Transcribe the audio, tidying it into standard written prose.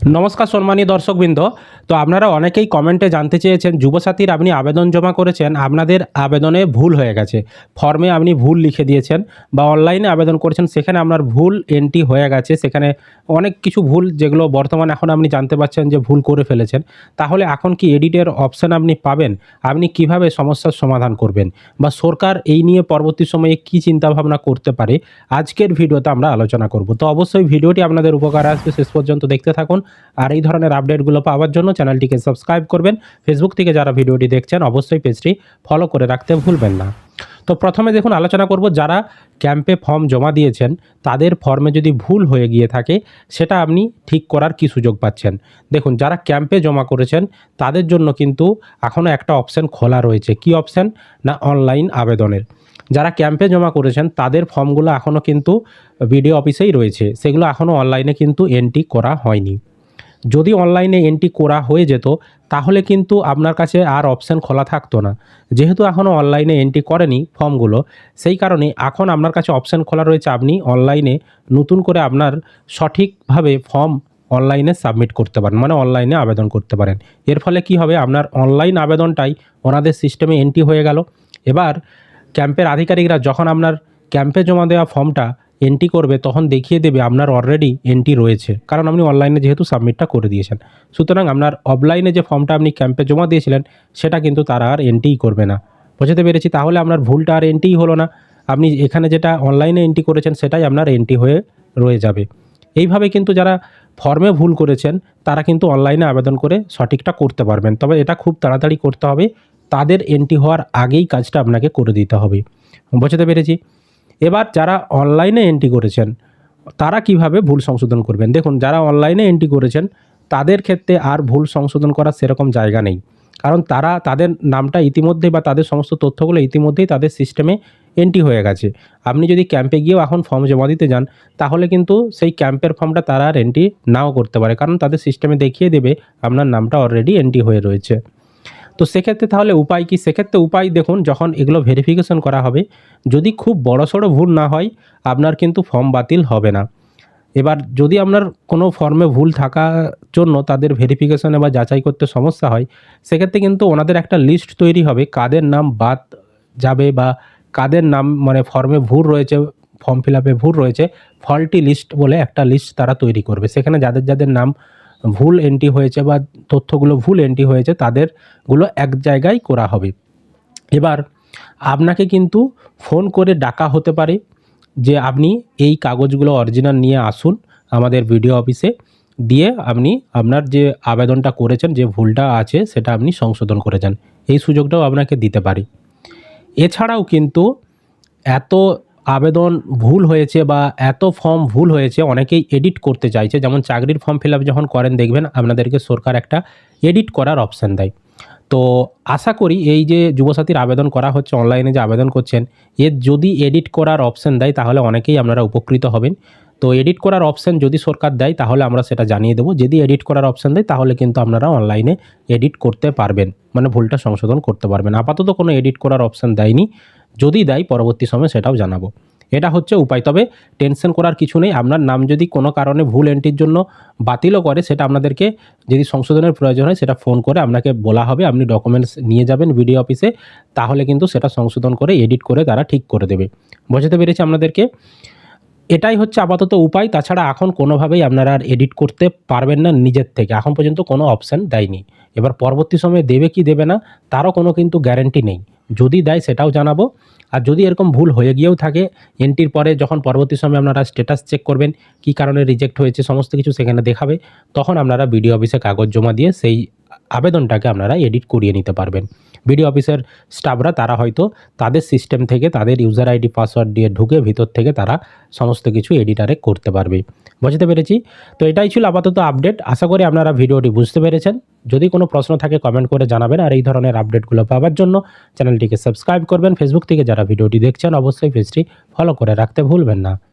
নমস্কার সম্মানীয় দর্শকবৃন্দ। তো আপনারা অনেকেই কমেন্টে জানতে চেয়েছেন যুবসাথীর আপনি আবেদন জমা করেছেন, আপনাদের আবেদনে ভুল হয়ে গেছে, ফর্মে আপনি ভুল লিখে দিয়েছেন বা অনলাইনে আবেদন করেছেন সেখানে আপনার ভুল এন্ট্রি হয়ে গেছে, সেখানে অনেক কিছু ভুল যেগুলো বর্তমানে এখন আপনি জানতে পারছেন যে ভুল করে ফেলেছেন। তাহলে এখন কি এডিটের অপশান আপনি পাবেন? আপনি কিভাবে সমস্যার সমাধান করবেন বা সরকার এই নিয়ে পরবর্তী সময়ে কী চিন্তাভাবনা করতে পারে, আজকের ভিডিওতে আমরা আলোচনা করব। তো অবশ্যই ভিডিওটি আপনাদের উপকার আসবে, শেষ পর্যন্ত দেখতে থাকুন। আর এই ধরনের আপডেটগুলো পাওয়ার জন্য চ্যানেলটিকে সাবস্ক্রাইব করবেন। ফেসবুক থেকে যারা ভিডিওটি দেখছেন অবশ্যই পেজটি ফলো করে রাখতে ভুলবেন না। তো প্রথমে দেখুন, আলোচনা করব যারা ক্যাম্পে ফর্ম জমা দিয়েছেন তাদের ফর্মে যদি ভুল হয়ে গিয়ে থাকে সেটা আপনি ঠিক করার কি সুযোগ পাচ্ছেন। দেখুন, যারা ক্যাম্পে জমা করেছেন তাদের জন্য কিন্তু এখনও একটা অপশান খোলা রয়েছে। কি অপশান? না, অনলাইন আবেদনের। যারা ক্যাম্পে জমা করেছেন তাদের ফর্মগুলো এখনও কিন্তু বিডিও অফিসেই রয়েছে, সেগুলো এখনও অনলাইনে কিন্তু এন্ট্রি করা হয়নি। যদি অনলাইনে এন্ট্রি করা হয়ে যেত তাহলে কিন্তু আপনার কাছে আর অপশান খোলা থাকতো না। যেহেতু এখনও অনলাইনে এন্ট্রি করেনি ফর্মগুলো, সেই কারণে এখন আপনার কাছে অপশান খোলা রয়েছে, আপনি অনলাইনে নতুন করে আপনার সঠিকভাবে ফর্ম অনলাইনে সাবমিট করতে পারেন, মানে অনলাইনে আবেদন করতে পারেন। এর ফলে কি হবে, আপনার অনলাইন আবেদনটাই ওনাদের সিস্টেমে এন্ট্রি হয়ে গেল। এবার ক্যাম্পের আধিকারিকরা যখন আপনার ক্যাম্পে জমা দেওয়া ফর্মটা এন্ট্রি করবে তখন দেখিয়ে দেবে আপনার অলরেডি এন্ট্রি রয়েছে, কারণ আপনি অনলাইনে যেহেতু সাবমিটটা করে দিয়েছেন। সুতরাং আপনার অফলাইনে যে ফর্মটা আপনি ক্যাম্পে জমা দিয়েছিলেন সেটা কিন্তু তারা আর এন্ট্রিই করবে না। বুঝতে পেরেছি? তাহলে আপনার ভুলটা আর এন্ট্রিই হলো না। আপনি এখানে যেটা অনলাইনে এন্ট্রি করেছেন সেটাই আপনার এন্ট্রি হয়ে রয়ে যাবে। এইভাবে কিন্তু যারা ফর্মে ভুল করেছেন তারা কিন্তু অনলাইনে আবেদন করে সঠিকটা করতে পারবেন। তবে এটা খুব তাড়াতাড়ি করতে হবে, তাদের এন্ট্রি হওয়ার আগেই কাজটা আপনাকে করে দিতে হবে। বুঝতে পেরেছি? এবার যারা অনলাইনে এন্ট্রি করেছেন তারা কিভাবে ভুল সংশোধন করবেন। দেখুন, যারা অনলাইনে এন্ট্রি করেছেন তাদের ক্ষেত্রে আর ভুল সংশোধন করার সেরকম জায়গা নেই, কারণ তারা তাদের নামটা ইতিমধ্যেই বা তাদের সমস্ত তথ্যগুলো ইতিমধ্যেই তাদের সিস্টেমে এন্ট্রি হয়ে গেছে। আপনি যদি ক্যাম্পে গিয়েও এখন ফর্ম জমা দিতে যান তাহলে কিন্তু সেই ক্যাম্পের ফর্মটা তারা আর এন্ট্রি নাও করতে পারে, কারণ তাদের সিস্টেমে দেখিয়ে দেবে আপনার নামটা অলরেডি এন্ট্রি হয়ে রয়েছে। তো সেক্ষেত্রে তাহলে উপায় কি? সেক্ষেত্রে উপায় দেখুন, যখন এগুলো ভেরিফিকেশন করা হবে যদি খুব বড়সড় ভুল না হয় আপনার কিন্তু ফর্ম বাতিল হবে না। এবার যদি আপনার কোনো ফর্মে ভুল থাকার জন্য তাদের ভেরিফিকেশনে বা যাচাই করতে সমস্যা হয়, সেক্ষেত্রে কিন্তু ওনাদের একটা লিস্ট তৈরি হবে কাদের নাম বাদ যাবে বা কাদের নাম মানে ফর্মে ভুল রয়েছে, ফর্ম ফিল আপে ভুল রয়েছে, ফল্টি লিস্ট বলে একটা লিস্ট তারা তৈরি করবে। সেখানে যাদের যাদের নাম ভুল এন্ট্রি হয়েছে বা তথ্যগুলো ভুল এন্ট্রি হয়েছে তাদেরগুলো এক জায়গায় করা হবে। এবার আপনাকে কিন্তু ফোন করে ডাকা হতে পারে যে আপনি এই কাগজগুলো অরিজিনাল নিয়ে আসুন আমাদের বিডিও অফিসে, দিয়ে আপনি আপনার যে আবেদনটা করেছেন যে ভুলটা আছে সেটা আপনি সংশোধন করে যান। এই সুযোগটাও আপনাকে দিতে পারি। এছাড়াও কিন্তু এত আবেদন ভুল হয়েছে বা এত ফর্ম ভুল হয়েছে, অনেকেই এডিট করতে চাইছে। যেমন চাকরির ফর্ম ফিল আপ যখন করেন দেখবেন আপনাদেরকে সরকার একটা এডিট করার অপশান দেয়। তো আশা করি এই যে যুবসাথীর আবেদন করা হচ্ছে, অনলাইনে যে আবেদন করছেন, এর যদি এডিট করার অপশান দেয় তাহলে অনেকেই আপনারা উপকৃত হবেন। তো এডিট করার অপশান যদি সরকার দেয় তাহলে আমরা সেটা জানিয়ে দেবো। যদি এডিট করার অপশান দেয় তাহলে কিন্তু আপনারা অনলাইনে এডিট করতে পারবেন, মানে ভুলটা সংশোধন করতে পারবেন। আপাতত কোনো এডিট করার অপশান দেয়নি, যদি দেয় পরবর্তী সময়ে সেটাও জানাবো। এটা হচ্ছে উপায়। তবে টেনশন করার কিছু নেই। আপনার নাম যদি কোনো কারণে ভুল এন্ট্রির জন্য বাতিলও করে সেটা আপনাদেরকে যদি সংশোধনের প্রয়োজন হয় সেটা ফোন করে আপনাকে বলা হবে, আপনি ডকুমেন্টস নিয়ে যাবেন বিডিও অফিসে, তাহলে কিন্তু সেটা সংশোধন করে এডিট করে তারা ঠিক করে দেবে। বুঝতে পেরেছি আপনাদেরকে? এটাই হচ্ছে আপাতত উপায়। তাছাড়া এখন কোনোভাবেই আপনারা আর এডিট করতে পারবেন না নিজের থেকে। এখন পর্যন্ত কোনো অপশান দেয়নি। এবার পরবর্তী সময়ে দেবে কি দেবে না তারও কোনো কিন্তু গ্যারান্টি নেই। যদি দেয় সেটাও জানাবো। আর যদি এরকম ভুল হয়ে গিয়েও থাকে এন্ট্রির পরে যখন পরবর্তী সময়ে আপনারা স্ট্যাটাস চেক করবেন কী কারণে রিজেক্ট হয়েছে সমস্ত কিছু সেখানে দেখাবে, তখন আপনারা বিডিও অফিসে কাগজ জমা দিয়ে সেই আবেদনটাকে আপনারা এডিট করিয়ে নিতে পারবেন। বিডিও অফিসের স্টাফরা তারা হয়তো তাদের সিস্টেম থেকে তাদের ইউজার আইডি পাসওয়ার্ড দিয়ে ঢুকে ভিতর থেকে তারা সমস্ত কিছু এডিটারে করতে পারবে। বুঝতে পেরেছি? তো এটাই ছিল আপাতত আপডেট। আশা করি আপনারা ভিডিওটি বুঝতে পেরেছেন। যদি কোনো প্রশ্ন থাকে কমেন্ট করে জানাবেন। আর এই ধরনের আপডেটগুলো পাওয়ার জন্য চ্যানেলটিকে সাবস্ক্রাইব করবেন। ফেসবুক থেকে যারা ভিডিওটি দেখছেন অবশ্যই পেজটি ফলো করে রাখতে ভুলবেন না।